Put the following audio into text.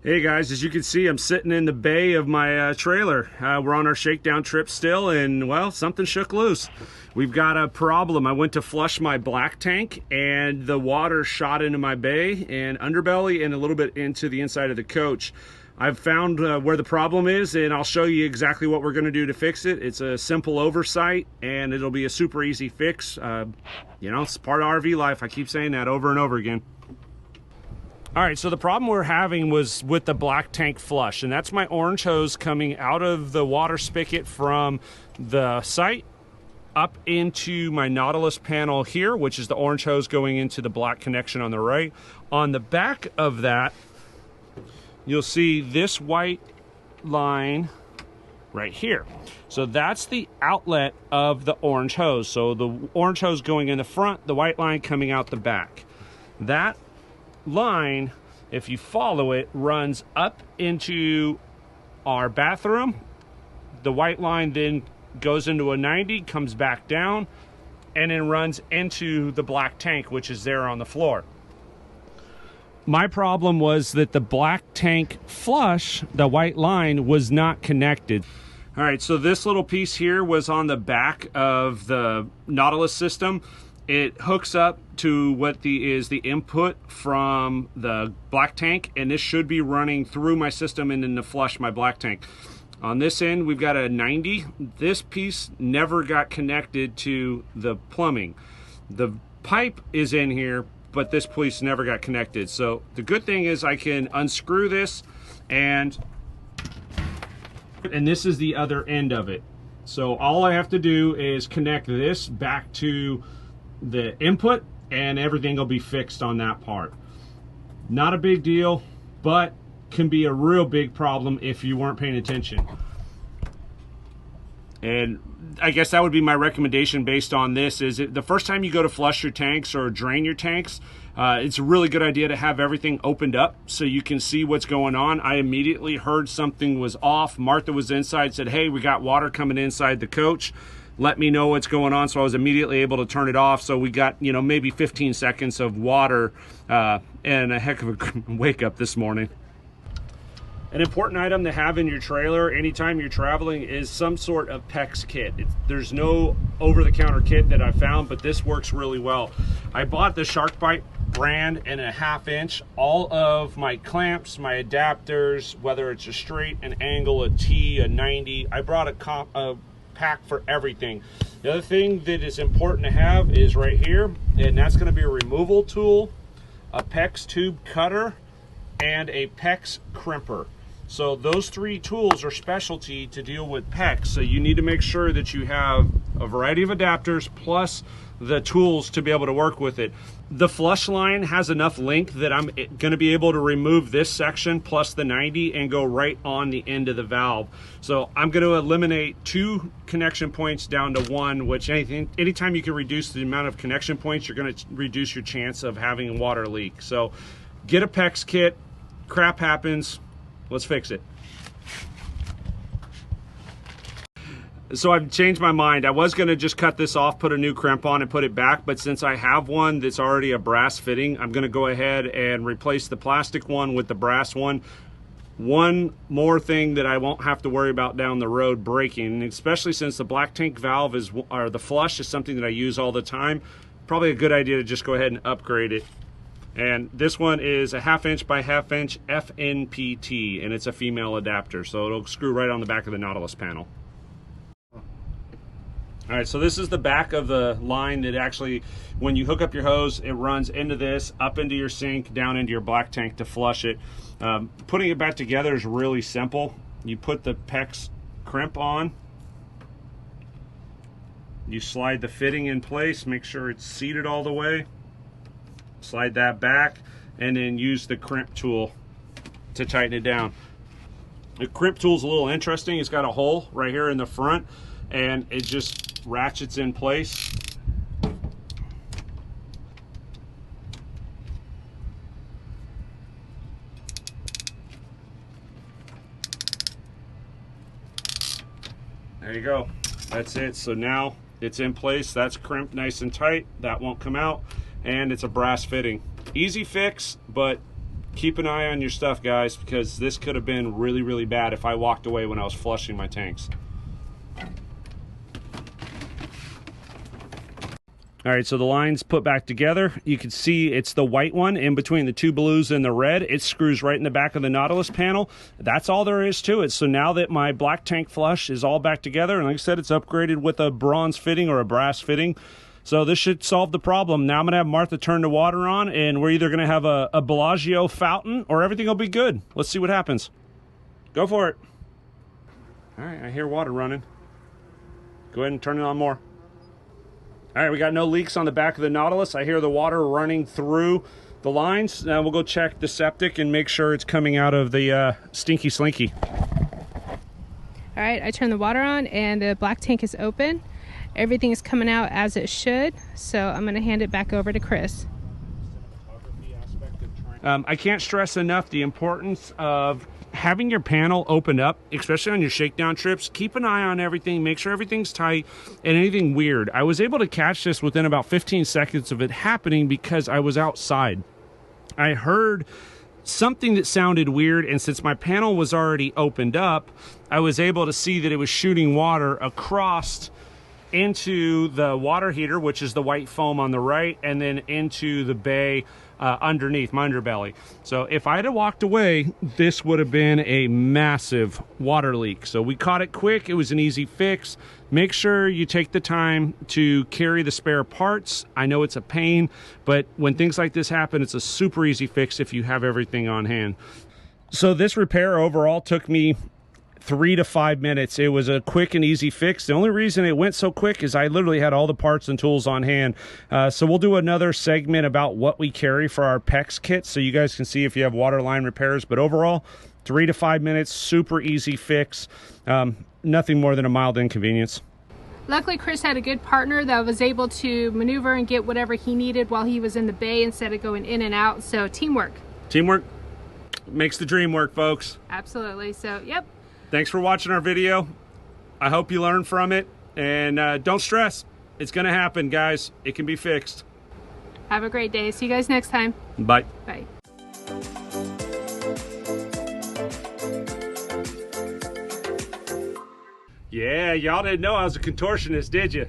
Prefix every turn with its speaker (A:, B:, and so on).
A: Hey guys, as you can see, I'm sitting in the bay of my trailer. We're on our shakedown trip still, and well, something shook loose. We've got a problem. I went to flush my black tank and the water shot into my bay and underbelly and a little bit into the inside of the coach. I've found where the problem is, and I'll show you exactly what we're going to do to fix it. It's a simple oversight, and it'll be a super easy fix. You know, it's part of RV life. I keep saying that over and over again. All right, so the problem we're having was with the black tank flush, and that's my orange hose coming out of the water spigot from the site up into my Nautilus panel here, which is the orange hose going into the black connection on the right. On the back of that, you'll see this white line right here. So that's the outlet of the orange hose. So the orange hose going in the front, the white line coming out the back. That line, if you follow it, runs up into our bathroom. The white line then goes into a 90, comes back down, and then runs into the black tank, which is there on the floor. My problem was that the black tank flush, the white line, was not connected. All right, so this little piece here was on the back of the Nautilus system. It hooks up to what is the input from the black tank, and this should be running through my system and then to flush my black tank. On this end, we've got a 90. This piece never got connected to the plumbing. The pipe is in here, but this piece never got connected. So the good thing is I can unscrew this, and this is the other end of it. So all I have to do is connect this back to the input, and everything will be fixed on that part. Not a big deal, but can be a real big problem if you weren't paying attention. And I guess that would be my recommendation based on this is the first time you go to flush your tanks or drain your tanks, it's a really good idea to have everything opened up so you can see what's going on. I immediately heard something was off. Martha was inside, said, hey, we got water coming inside the coach. Let me know what's going on. So I was immediately able to turn it off. So we got, you know, maybe 15 seconds of water and a heck of a wake up this morning. An important item to have in your trailer anytime you're traveling is some sort of PEX kit. There's no over-the-counter kit that I found, but this works really well. I bought the SharkBite brand in a 1/2 inch. All of my clamps, my adapters, whether it's a straight, an angle, a T, a 90, I brought a pack for everything. The other thing that is important to have is right here, and that's going to be a removal tool, a PEX tube cutter, and a PEX crimper. So those 3 tools are specialty to deal with PEX. So you need to make sure that you have a variety of adapters plus the tools to be able to work with it. The flush line has enough length that I'm going to be able to remove this section plus the 90 and go right on the end of the valve. So I'm going to eliminate 2 connection points down to 1, which anytime you can reduce the amount of connection points, you're going to reduce your chance of having a water leak. So get a PEX kit. Crap happens. Let's fix it. So I've changed my mind. I was going to just cut this off, put a new crimp on and put it back, but since I have one that's already a brass fitting, I'm going to go ahead and replace the plastic one with the brass one. One more thing that I won't have to worry about down the road breaking, especially since the black tank valve or the flush is something that I use all the time, probably a good idea to just go ahead and upgrade it. And this one is a 1/2 inch by 1/2 inch FNPT, and it's a female adapter, so it'll screw right on the back of the Nautilus panel. All right, so this is the back of the line that actually, when you hook up your hose, it runs into this, up into your sink, down into your black tank to flush it. Putting it back together is really simple. You put the PEX crimp on, you slide the fitting in place, make sure it's seated all the way, slide that back, and then use the crimp tool to tighten it down. The crimp tool is a little interesting. It's got a hole right here in the front, and it just ratchets in place. There you go. That's it. So now it's in place. That's crimped nice and tight. That won't come out. And it's a brass fitting. Easy fix, but Keep an eye on your stuff, guys, because this could have been really, really bad if I walked away when I was flushing my tanks. All right, so the line's put back together. You can see it's the white one in between the two blues and the red. It screws right in the back of the Nautilus panel. That's all there is to it. So now that my black tank flush is all back together, and like I said, it's upgraded with a bronze fitting or a brass fitting. So this should solve the problem. Now I'm gonna have Martha turn the water on, and we're either gonna have a Bellagio fountain or everything will be good. Let's see what happens. Go for it. All right, I hear water running. Go ahead and turn it on more. All right, we got no leaks on the back of the Nautilus. I hear the water running through the lines. Now we'll go check the septic and make sure it's coming out of the stinky slinky.
B: All right, I turned the water on and the black tank is open. Everything is coming out as it should. So I'm gonna hand it back over to Chris.
A: I can't stress enough the importance of having your panel opened up, especially on your shakedown trips. Keep an eye on everything, make sure everything's tight and anything weird. I was able to catch this within about 15 seconds of it happening because I was outside. I heard something that sounded weird, and since my panel was already opened up, I was able to see that it was shooting water across into the water heater, which is the white foam on the right, and then into the bay underneath my underbelly. So if I had walked away, this would have been a massive water leak. So we caught it quick. It was an easy fix. Make sure you take the time to carry the spare parts. I know it's a pain, but when things like this happen, it's a super easy fix if you have everything on hand. So this repair overall took me 3 to 5 minutes. It was a quick and easy fix. The only reason it went so quick is I literally had all the parts and tools on hand. So we'll do another segment about what we carry for our PEX kits so you guys can see if you have water line repairs. But overall, 3 to 5 minutes, super easy fix. Nothing more than a mild inconvenience.
B: Luckily, Chris had a good partner that was able to maneuver and get whatever he needed while he was in the bay instead of going in and out. So teamwork.
A: Teamwork makes the dream work, folks.
B: Absolutely. So, yep.
A: Thanks for watching our video. I hope you learned from it, and don't stress. It's gonna happen, guys. It can be fixed.
B: Have a great day. See you guys next time.
A: Bye.
B: Bye.
A: Yeah, y'all didn't know I was a contortionist, did you?